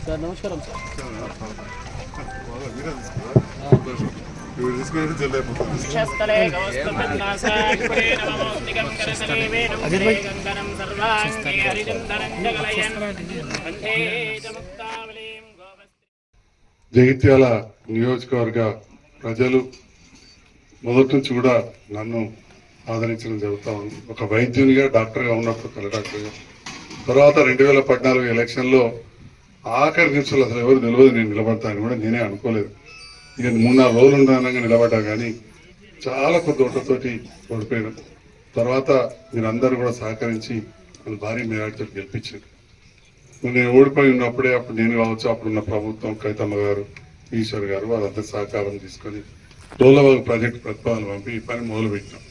Sir నమస్కారం sir. Jagtial నియోజకవర్గ ప్రజలు మొదటి నుంచి కూడా నన్ను ఆదరించడం జరుగుతూ ఉంది. ఒక వైద్యునిగా, డాక్టర్గా ఉన్నప్పుడు కళ డాక్టర్గా, తర్వాత 2014 ఎలక్షన్లో ఆఖరి నిమిషాలు అసలు ఎవరు తెలియదు నేను నిలబడతాను కూడా నేనే అనుకోలేదు. ఇక 3-4 రోజులు ఉండగా నిలబడ్డా కానీ చాలా కొద్ది ఓట్లతోటి ఓడిపోయాను. తర్వాత మీరందరూ కూడా సహకరించి నన్ను భారీ మెజార్టీతో గెలిపించారు. నేను ఓడిపోయి ఉన్నప్పుడే అప్పుడు నేను కావచ్చు, అప్పుడున్న ప్రభుత్వం, కవితమ్మ గారు, ఈశ్వర్ గారు వాళ్ళంతా సహకారం తీసుకొని రోలవాగు ప్రాజెక్టు ప్రతిపాదన పంపి ఈ పని మొదలుపెట్టాం.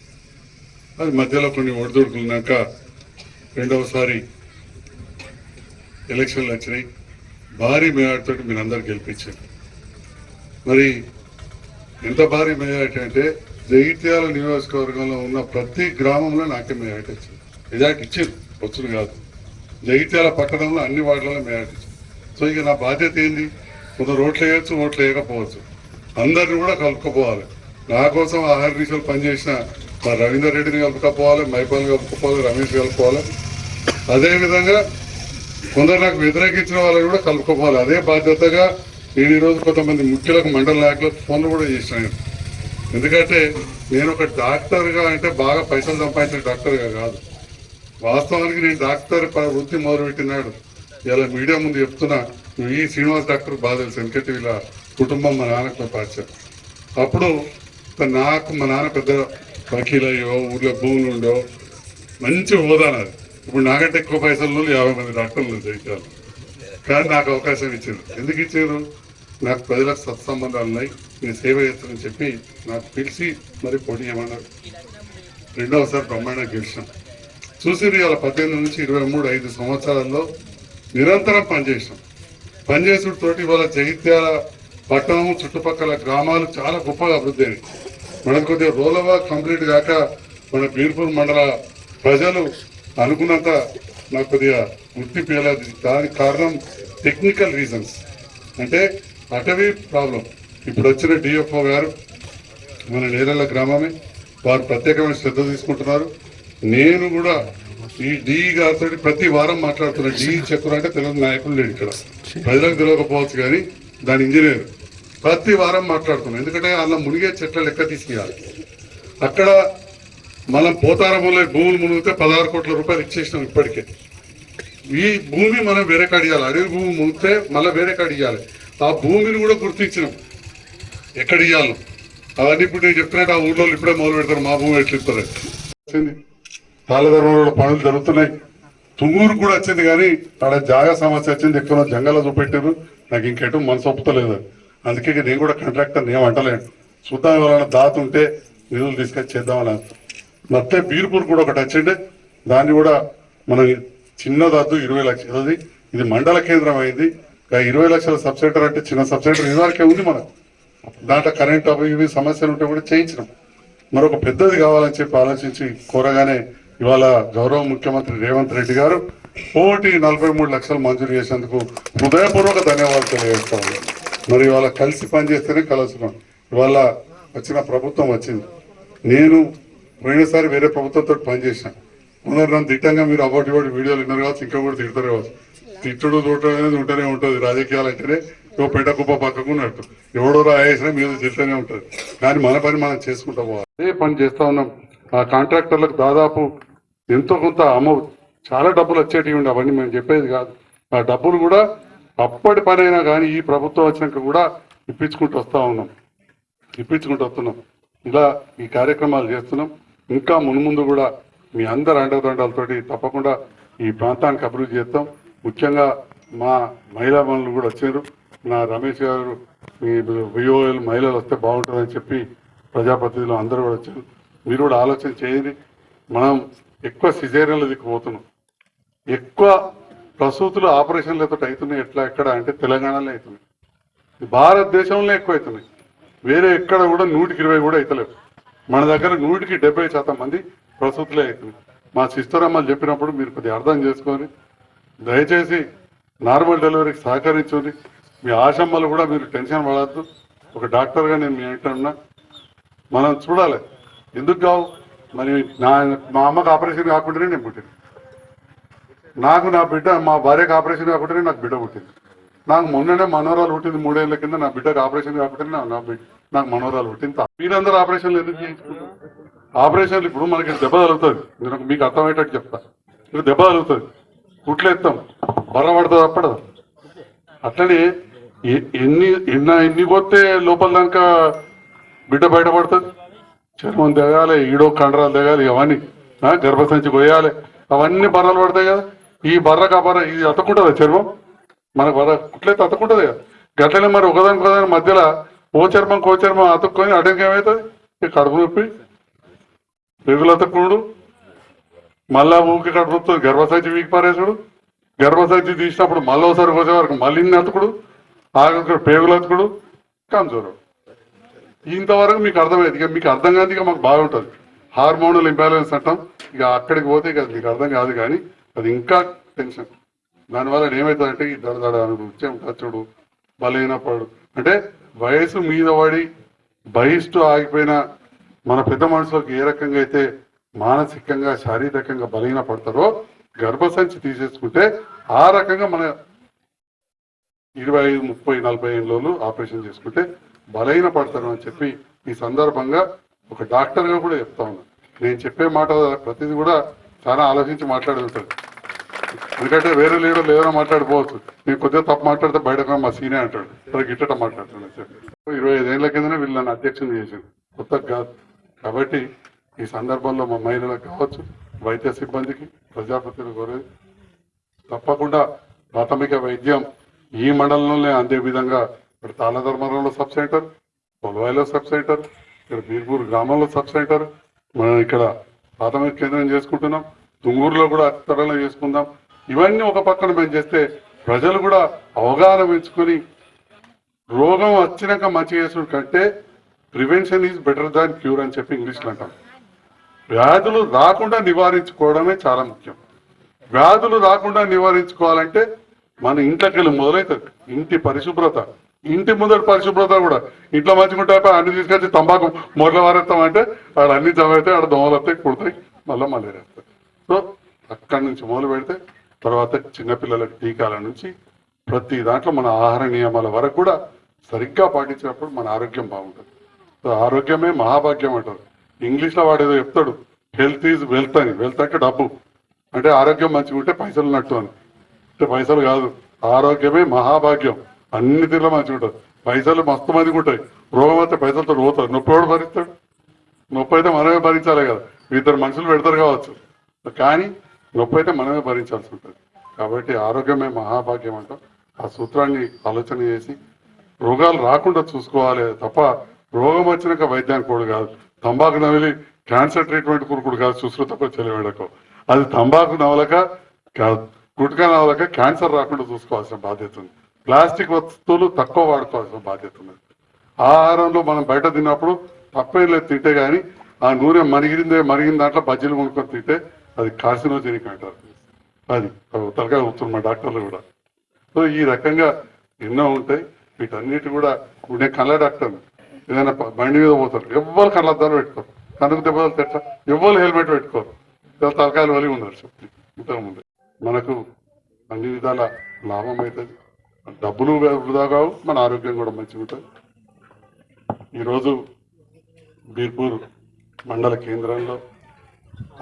అది మధ్యలో కొన్ని ఒడిదుడుకులున్నాక రెండవసారి ఎలక్షన్లు వచ్చినాయి. భారీ మెజార్టీతో మీరందరూ గెలిపించారు. మరి ఎంత భారీ మెజార్టీ అంటే జగిత్యాల నియోజకవర్గంలో ఉన్న ప్రతి గ్రామంలో నాకే మెజార్టీ వచ్చింది. మెజార్టీ ఇచ్చారు, వచ్చుడు కాదు. జగిత్యాల పట్టణంలో అన్ని వార్డులలో మెజార్టీ ఇచ్చింది. సో ఇక నా బాధ్యత ఏంది? కొందరు ఓట్లు వేయచ్చు, ఓట్లు వేయకపోవచ్చు, అందరిని కూడా కలుపుకోపోవాలి. నా కోసం ఆహార నిమిషాలు పనిచేసిన మా రవీందర్ రెడ్డిని కలుపుకపోవాలి, మైపాల్ కలుపుకోవాలి, రమేష్ కలుపుకోవాలి. అదేవిధంగా కొందరు నాకు వ్యతిరేకించిన వాళ్ళని కూడా కలుపుకోవాలి. అదే బాధ్యతగా నేను ఈరోజు కొంతమంది ముఖ్యులకు, మండల నాయకులకు ఫోన్లు కూడా చేసినాను. ఎందుకంటే నేను ఒక డాక్టర్గా అంటే బాగా పైసలు సంపాదించిన డాక్టర్గా కాదు. వాస్తవానికి నేను డాక్టర్ వృత్తి మొదలుపెట్టినాడు. ఇలా మీడియా ముందు చెప్తున్నా, ఈ శ్రీనివాస్ డాక్టర్ బాగా తెలుసు. ఎందుకంటే వీళ్ళ కుటుంబం మా నాన్నకు పరిచయం. అప్పుడు నాకు మా నాన్న పెద్ద వకీలయ్యో, ఊళ్ళో భూములు ఉండో, మంచి హోదా నాది. ఇప్పుడు నాకంటే ఎక్కువ పైసలు 50 మంది డాక్టర్లు జయించాలి. కానీ నాకు అవకాశం ఇచ్చారు. ఎందుకు ఇచ్చారు? నాకు ప్రజలకు సత్సంబంధాలు ఉన్నాయి, నేను సేవ చేస్తానని చెప్పి నాకు పిలిచి మరి పోటీ చేయమన్నారు. రెండవసారి బ్రహ్మాండంగా గెలిచాం. చూసి ఇవాళ 18 నుంచి 23, 5 సంవత్సరాల్లో నిరంతరం పనిచేసాం. పనిచేసుడితోటి ఇవాళ జగిత్యాల పట్టణం, చుట్టుపక్కల గ్రామాలు చాలా గొప్పగా అభివృద్ధి అయినాయి. మనకు కొద్దిగా రోలవా కంప్లీట్ కాక మన బీర్పూర్ మండల ప్రజలు అనుకున్నంత నాకు కొద్దిగా గుర్తింపు ఇవ్వలేదు. దానికి కారణం టెక్నికల్ రీజన్స్, అంటే అటవీ ప్రాబ్లం. ఇప్పుడు వచ్చిన డిఎఫ్ఓ గారు మన నేరళ్ళ గ్రామమే, వారు ప్రత్యేకమైన శ్రద్ధ తీసుకుంటున్నారు. నేను కూడా ఈ డి గారితో ప్రతి వారం మాట్లాడుతున్నా. డి చక్ర అంటే తెలుగు నాయకులు లేడు ఇక్కడ, ప్రజలకు తెలియకపోవచ్చు కానీ దాని ఇంజనీర్. ప్రతి వారం మాట్లాడుతున్నాం. ఎందుకంటే అలా మునిగే చెట్ల లెక్క తీసుకెళ్ళాలి. అక్కడ మనం పోతారంలో భూములు మునిగితే 16 కోట్ల రూపాయలు ఇచ్చేసినాం ఇప్పటికే. ఈ భూమి మనం వేరే కాడియాలి. అడవి భూమి మునిగితే మళ్ళీ వేరే కాడియాలి. ఆ భూమిని కూడా గుర్తించినాం ఎక్కడ ఇవ్వాలి. అవన్నీ ఇప్పుడు నేను చెప్తున్నట్టు ఆ ఊళ్ళో ఇప్పుడే మొదలు పెడతారు. మా భూమి ఎట్లా ఇస్తారు వచ్చింది. తాళధర్మంలో పనులు జరుగుతున్నాయి. తుంగూరు కూడా వచ్చింది కానీ అక్కడ జాగా సమస్య వచ్చింది. ఎక్కువ జంగల్లో చూపెట్టారు. నాకు ఇంకెటు మనసు ఒప్పుతలేదు. అందుకే నేను కూడా కాంట్రాక్టర్ ఏమంటలేను. చూద్దాం, ఎవరైనా దాత ఉంటే నిధులు తీసుకొచ్చి చేద్దామని. మొత్తం బీర్పూర్ కూడా ఒకటి వచ్చిండే, దాన్ని కూడా మనం చిన్న దాదు 20 లక్షలది. ఇది మండల కేంద్రం అయింది. 20 లక్షల సబ్సెంటర్ అంటే చిన్న సబ్సెంటర్ ఇదివరకే ఉంది మనకు. దాంట్లో కరెంట్ అవి ఇవి సమస్యలు ఉంటే కూడా చేయించినాం. మరొక పెద్దది కావాలని చెప్పి ఆలోచించి కోరగానే ఇవాళ గౌరవ ముఖ్యమంత్రి రేవంత్ రెడ్డి గారు 143 లక్షలు మంజూరు చేసేందుకు హృదయపూర్వక ధన్యవాదాలు తెలియజేస్తాము. మరి ఇవాళ కలిసి పనిచేస్తేనే కలుస్తున్నాం. ఇవాళ వచ్చిన ప్రభుత్వం వచ్చింది. నేను పోయినసారి వేరే ప్రభుత్వంతో పనిచేసిన. కొందరు నన్ను తిట్టంగా మీరు అవాటి వాడి వీడియోలు విన్నారు కావచ్చు, ఇంకా కూడా తిడతారు కావచ్చు. తిట్టుడు చూడటం అనేది ఉంటూనే ఉంటుంది. రాజకీయాలు అంటేనే పెట్ట కుప్ప పక్కకు ఉన్నట్టు ఎవడో రాయేసినా మీద తిడుతూనే ఉంటుంది. కానీ మన పని మనం చేసుకుంటా పోవాలి. అదే పని చేస్తా ఉన్నాం. ఆ కాంట్రాక్టర్లకు దాదాపు ఎంతో కొంత అమౌంట్, చాలా డబ్బులు వచ్చేటివి ఉండి అవన్నీ మేము చెప్పేది కాదు. ఆ డబ్బులు కూడా అప్పటి పని అయినా కానీ ఈ ప్రభుత్వం వచ్చినాక కూడా ఇప్పించుకుంటూ వస్తున్నాం. ఇలా ఈ కార్యక్రమాలు చేస్తున్నాం. ఇంకా మున్ముందు కూడా మీ అందరు అండదండాలతోటి తప్పకుండా ఈ ప్రాంతానికి అభివృద్ధి చేస్తాం. ముఖ్యంగా మా మహిళా మనులు కూడా వచ్చారు. నా రమేష్ గారు, మీ విఓఎల్ మహిళలు వస్తే బాగుంటుందని చెప్పి ప్రజాప్రతినిధులు అందరూ కూడా వచ్చారు. మీరు కూడా ఆలోచన చేయండి. మనం ఎక్కువ సిజేరియన్లు దిక్కుపోతున్నాం. ఎక్కువ ప్రసూతులు ఆపరేషన్లతో అవుతున్నాయి. ఎక్కడ అంటే తెలంగాణలో అవుతున్నాయి, భారతదేశంలో ఎక్కువ అవుతున్నాయి. వేరే ఎక్కడ కూడా 100% కూడా అవుతలేవు. మన దగ్గర 170% మంది ప్రసూతులే అవుతుంది. మా సిస్టర్ అమ్మలు చెప్పినప్పుడు మీరు కొద్దిగా అర్థం చేసుకొని దయచేసి నార్మల్ డెలివరీకి సహకరించుంది. మీ ఆశమ్మలు కూడా మీరు టెన్షన్ పడద్దు. ఒక డాక్టర్గా నేను మీ ఇంట ఉన్నా. మనం చూడాలి ఎందుకు కావు. మరి మా అమ్మకు ఆపరేషన్ కాకుండానే నేను పుట్టింది. నాకు నా బిడ్డ మా భార్యకు ఆపరేషన్ కాకుండానే నాకు బిడ్డ పుట్టింది. నాకు మొన్ననే మనోరాలు పుట్టింది 3 ఏళ్ల కింద. నా బిడ్డకు ఆపరేషన్ కాకుండానే నాకు మనోరాలు పుట్టింది. మీరందరూ ఆపరేషన్లు ఎందుకు చేయించుకుంటారు? ఆపరేషన్లు ఇప్పుడు మనకి దెబ్బ తగులుతుంది. నేను మీకు అర్థమయ్యేటట్టు చెప్తా. ఇప్పుడు దెబ్బ తగులుతుంది, కుట్లు ఎత్తాం, బర్ర పడుతుంది అప్పడదు. అట్లనే ఎన్ని కొత్తే లోపల దాకా బిడ్డ బయటపడుతుంది. చర్మం దిగాలి, ఈడో కండరాలు దిగాలి, అవన్నీ గర్భసంచి కొయ్యాలి, అవన్నీ బర్రలు పడతాయి కదా. ఈ బర్రకు ఆ బర్ర ఇది అతుక్కుంటుందా చర్మం? మన బర్ర కుట్లయితే అతుక్కుంటుంది కదా. గట్లనే మరి ఒకదాని మధ్యలో కో చర్మం అతుక్కొని అడ్డంకి ఏమవుతుంది? కడుపు నొప్పి, పెగులు అతుక్కుడు, మళ్ళా ఊరికి కడుపు నొప్పుతుంది, గర్భసంచి వీకి పారేసుడు, గర్భసంచి తీసినప్పుడు మళ్ళీ ఒకసారి వచ్చే వరకు మళ్ళీ అతుకుడు, ఆగక్కడ పేగులు అతుకుడు, కమ్జోరు. ఇంతవరకు మీకు అర్థమైంది. ఇక మీకు అర్థం కాదు. ఇక మాకు బాగుంటుంది. హార్మోనల్ ఇంబ్యాలెన్స్ అంటాం. ఇక అక్కడికి పోతే ఇక మీకు అర్థం కాదు. కానీ అది ఇంకా టెన్షన్. దానివల్ల ఏమవుతుందంటే ఈ దడదడ అనుభవం టచ్చుడు, బలైనప్పుడు అంటే వయసు మీద పడి బహిష్టు ఆగిపోయిన మన పెద్ద మనుషులకు ఏ రకంగా అయితే మానసికంగా శారీరకంగా బలహీన పడతారో గర్భసంచి తీసేసుకుంటే ఆ రకంగా మన 25, 30, 40 ఏళ్ళు ఆపరేషన్ చేసుకుంటే బలహీన పడతారు అని చెప్పి ఈ సందర్భంగా ఒక డాక్టర్గా కూడా చెప్తా ఉన్నాను. నేను చెప్పే మాట ప్రతిదీ కూడా చాలా ఆలోచించి మాట్లాడుతుంటాను. ఎందుకంటే వేరే లీడర్లు ఏదైనా మాట్లాడిపోవచ్చు. నేను కొద్దిగా తప్పు మాట్లాడితే బయటకు మా సీనే అంటాడు, అలా గిట్టట మాట్లాడుతున్నాను చెప్పి. 25 ఏళ్ల కిందనే వీళ్ళు నన్ను అధ్యక్షుని చేశారు, కొత్తగా కాదు. కాబట్టి ఈ సందర్భంలో మా మహిళలకు కావచ్చు, వైద్య సిబ్బందికి, ప్రజాప్రతినిధులు కోరేది తప్పకుండా ప్రాథమిక వైద్యం ఈ మండలంలోనే అందే విధంగా ఇక్కడ తాళధర్మవరంలో సబ్ సెంటర్, పొలవాయిలో సబ్ సెంటర్, ఇక్కడ బీర్పూర్ గ్రామంలో సబ్ సెంటర్, మనం ఇక్కడ ప్రాథమిక కేంద్రం చేసుకుంటున్నాం. తుంగూరులో కూడా త్వరలో చేసుకుందాం. ఇవన్నీ ఒక పక్కన మేము చేస్తే ప్రజలు కూడా అవగాహన పెంచుకొని రోగం వచ్చినాక మంచి చేసుడు కంటే prevention is better than cure అని చెప్పి ఇంగ్లీష్లో అంటాం. వ్యాధులు రాకుండా నివారించుకోవడమే చాలా ముఖ్యం. వ్యాధులు రాకుండా నివారించుకోవాలంటే మన ఇంట్లోకి మొదలవుతుంది. ఇంటి పరిశుభ్రత, ఇంటి ముందర పరిశుభ్రత కూడా. ఇంట్లో మంచిగుంటే అన్ని తీసుకొచ్చి తంబాకు మొదలు వారేస్తాం అంటే ఆడ అన్ని జమ అయితే ఆడ దోమలు వస్తాయి, కుడతాయి, మళ్ళీ మలేరియా వస్తాయి. సో అక్కడి నుంచి మొదలు పెడితే తర్వాత చిన్నపిల్లలకు టీకాల నుంచి ప్రతి దాంట్లో మన ఆహార నియమాల వరకు కూడా సరిగ్గా పాటించినప్పుడు మన ఆరోగ్యం బాగుంటుంది. సో ఆరోగ్యమే మహాభాగ్యం అంటారు. ఇంగ్లీష్లో వాడేదో చెప్తాడు, హెల్త్ ఈజ్ వెల్త్ అని. వెల్త్ అంటే డబ్బు, అంటే ఆరోగ్యం మంచిగా ఉంటే పైసలు ఉన్నట్టు అని. అంటే పైసలు కాదు, ఆరోగ్యమే మహాభాగ్యం. అన్ని తీరులో మంచిగా ఉంటుంది. పైసలు మస్తు మందికి ఉంటాయి, రోగం అయితే పైసలతో పోతారు. నొప్పి కూడా భరిస్తాడు. నొప్పి అయితే మనమే భరించాలి కదా. 2 మనుషులు పెడతారు కావచ్చు, కానీ నొప్పి అయితే మనమే భరించాల్సి ఉంటుంది. కాబట్టి ఆరోగ్యమే మహాభాగ్యం అంటాం. ఆ సూత్రాన్ని ఆలోచన చేసి రోగాలు రాకుండా చూసుకోవాలి తప్ప రోగం వచ్చినాక వైద్యానికి కూడా కాదు. తంబాకు నవిలి క్యాన్సర్ ట్రీట్మెంట్ కురుకుడు కాదు, సుశ్రుతకు చెలివేడకు. అది తంబాకు నవలక కాదు, గుట్కా నవలక క్యాన్సర్ రాకుండా చూసుకోవాల్సిన బాధ్యత ఉంది. ప్లాస్టిక్ వస్తువులు తక్కువ వాడుకోవాల్సిన బాధ్యత ఉంది. ఆహారంలో మనం బయట తిన్నప్పుడు తప్పేం లేదు తింటే, కానీ ఆ నూనె మరిగిన దాంట్లో బజ్జీలు కొనుక్కొని తింటే అది కార్సినోజెనిక్ అంటారు. అది తలకాయ ఊపుతుంది మా డాక్టర్లు కూడా. సో ఈ రకంగా ఎన్నో ఉంటాయి. వీటన్నిటి కూడా నేను కళ్ళ డాక్టర్ని. ఏదైనా బండి మీద పోతారు, ఎవ్వరు కళ్ళద్దాలు పెట్టుకోరు, కనుక దెబ్బలు తెట్ట ఎవ్వరు హెల్మెట్ పెట్టుకోరు, తలకాయలు వలి ఉన్నారు చెప్పి. ఇంతకుముందు మనకు అన్ని విధాల లాభం అవుతుంది. డబ్బులు వృధా కావు, మన ఆరోగ్యం కూడా మంచిగా ఉంటుంది. ఈరోజు బీర్పూర్ మండల కేంద్రంలో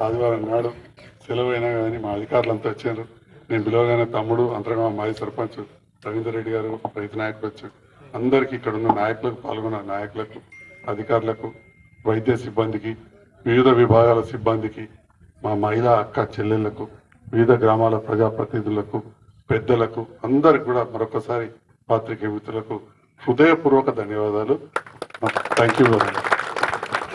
ఆదివారం నాడు సెలవు అయినా కానీ మా అధికారులంతా వచ్చారు. నేను పిలవగానే తమ్ముడు, అంతరంగా మాజీ సర్పంచ్ రవీందర్ రెడ్డి గారు, రైతు నాయకులు వచ్చారు. అందరికీ ఇక్కడ ఉన్న నాయకులకు, పాల్గొన్న నాయకులకు, అధికారులకు, వైద్య సిబ్బందికి, వివిధ విభాగాల సిబ్బందికి, మా మహిళా అక్క చెల్లెళ్లకు, వివిధ గ్రామాల ప్రజాప్రతినిధులకు, పెద్దలకు అందరికి కూడా మరొకసారి పాత్రికేయ మిత్రులకు హృదయపూర్వక ధన్యవాదాలు. Thank you very much.